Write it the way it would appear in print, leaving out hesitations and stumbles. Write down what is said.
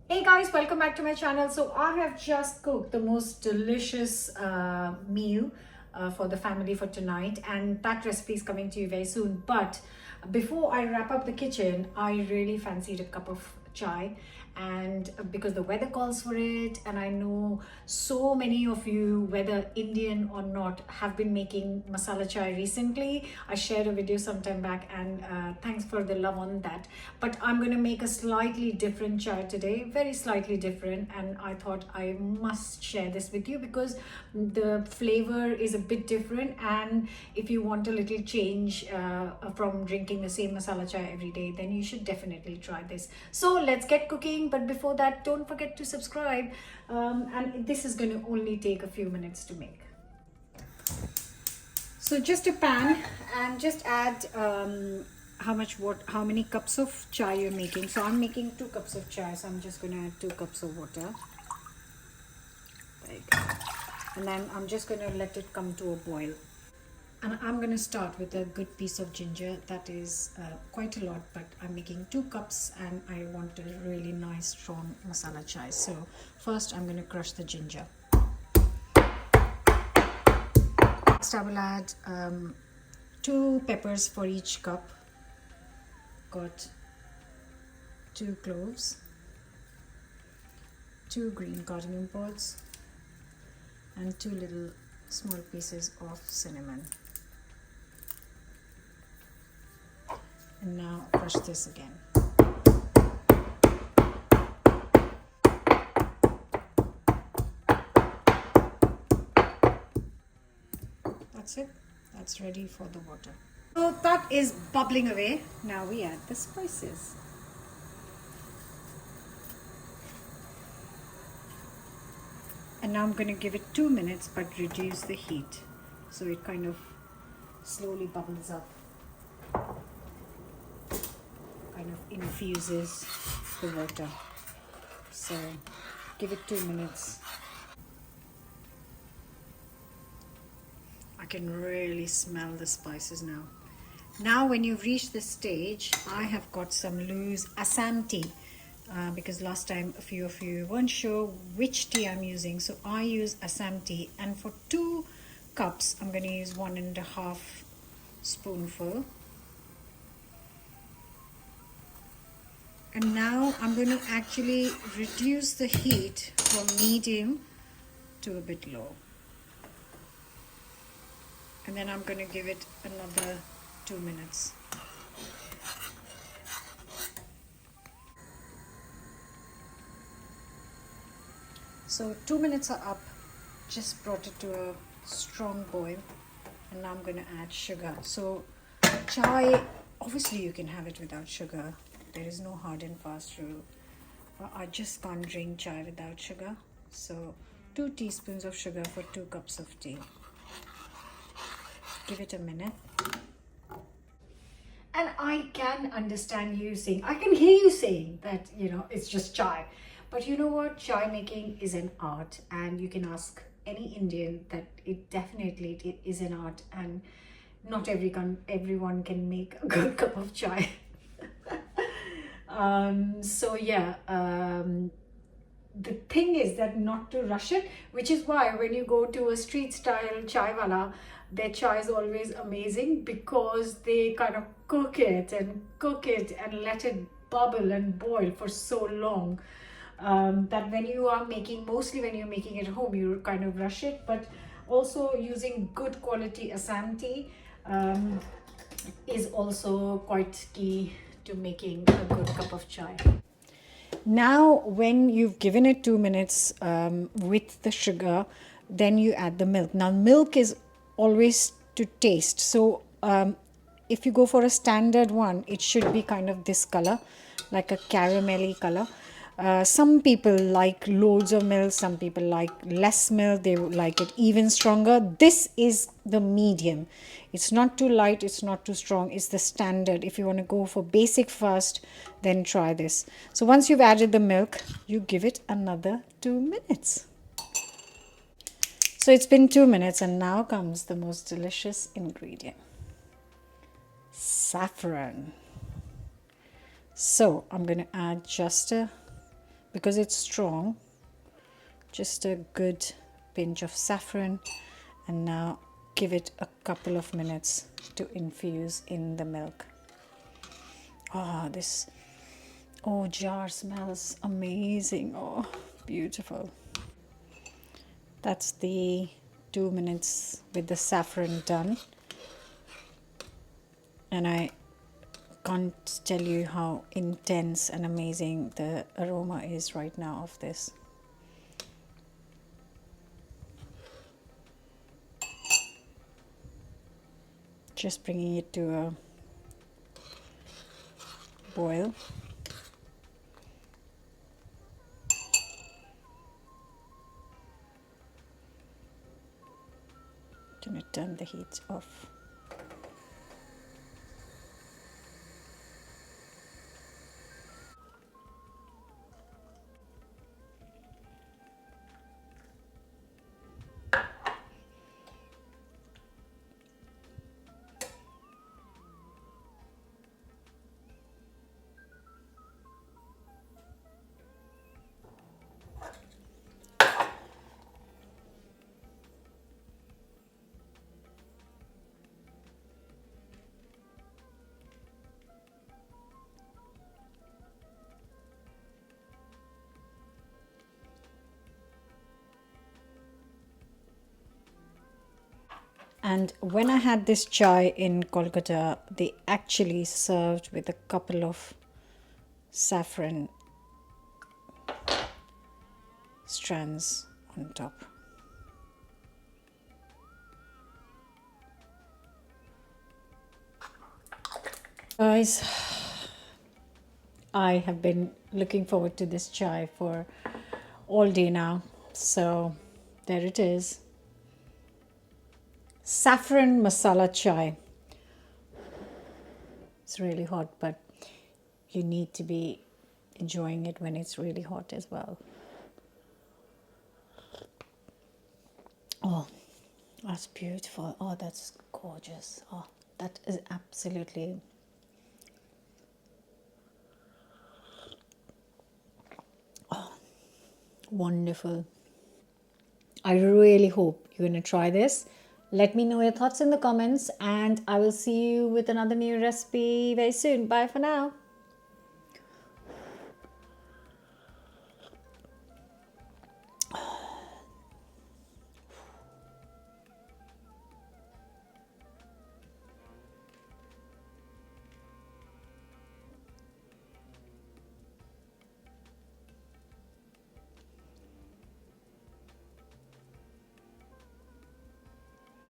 Hey guys, welcome back to my channel. So I have just cooked the most delicious meal for the family for tonight, and that recipe is coming to you very soon. But before I wrap up the kitchen, I really fancied a cup of chai, and because the weather calls for it, and I know so many of you, whether Indian or not, have been making masala chai recently. I shared a video sometime back, and thanks for the love on that. But I'm going to make a slightly different chai today, very slightly different, and I thought I must share this with you because the flavor is a bit different, and if you want a little change from drinking the same masala chai every day, then you should definitely try this. So let's get cooking, but before that, don't forget to subscribe, and this is going to only take a few minutes to make. So just a pan, and just add how many cups of chai you're making. So I'm making 2 cups of chai, so I'm just going to add 2 cups of water. There you go. And then I'm just going to let it come to a boil. And I'm going to start with a good piece of ginger. That is quite a lot, but I'm making 2 cups and I want a really nice strong masala chai. So first I'm going to crush the ginger. Next I will add 2 peppers for each cup. Got 2 cloves, 2 green cardamom pods, and 2 little small pieces of cinnamon. And now crush this again. That's it. That's ready for the water. So that is bubbling away. Now we add the spices. And now I'm going to give it 2 minutes, but reduce the heat so it kind of slowly bubbles up, kind of infuses the water. So give it 2 minutes. I can really smell the spices now. Now when you've reached this stage, I have got some loose Assam tea. Because last time a few of you weren't sure which tea I'm using, so I use Assam tea, and for 2 cups I'm going to use 1.5 spoonful. And now I'm going to actually reduce the heat from medium to a bit low, and then I'm going to give it another 2 minutes. So 2 minutes are up, just brought it to a strong boil, and now I'm going to add sugar. So chai, obviously you can have it without sugar. There is no hard and fast rule. I just can't drink chai without sugar. So 2 teaspoons of sugar for 2 cups of tea. Give it a minute. And I can understand you saying, I can hear you saying that, it's just chai. But you know what? Chai making is an art, and you can ask any Indian that it is an art, and not everyone can make a good cup of chai. So yeah, the thing is that not to rush it, which is why when you go to a street style chai wala, their chai is always amazing, because they kind of cook it and let it bubble and boil for so long, that when you're making it at home, you kind of rush it. But also using good quality Assam tea is also quite key to making a good cup of chai. Now when you've given it 2 minutes with the sugar, then you add the milk. Now milk is always to taste, so if you go for a standard one, it should be kind of this color, like a caramelly color. Some people like loads of milk, some people like less milk, they like it even stronger. This is the medium. It's not too light, it's not too strong, it's the standard. If you want to go for basic first, then try this. So once you've added the milk, you give it another 2 minutes. So it's been 2 minutes, and now comes the most delicious ingredient, saffron. So I'm going to add just a because it's strong, just a good pinch of saffron, and now give it a couple of minutes to infuse in the milk. Oh, this jar smells amazing. Oh, beautiful. That's the 2 minutes with the saffron done. And I can't tell you how intense and amazing the aroma is right now of this. Just bringing it to a boil. Gonna turn the heat off. And when I had this chai in Kolkata, they actually served with a couple of saffron strands on top. Guys, I have been looking forward to this chai for all day now. So there it is. Saffron masala chai. It's really hot, but you need to be enjoying it when it's really hot as well. Oh, that's beautiful. Oh, that's gorgeous. Oh, that is absolutely wonderful. I really hope you're going to try this. Let me know your thoughts in the comments, and I will see you with another new recipe very soon. Bye for now.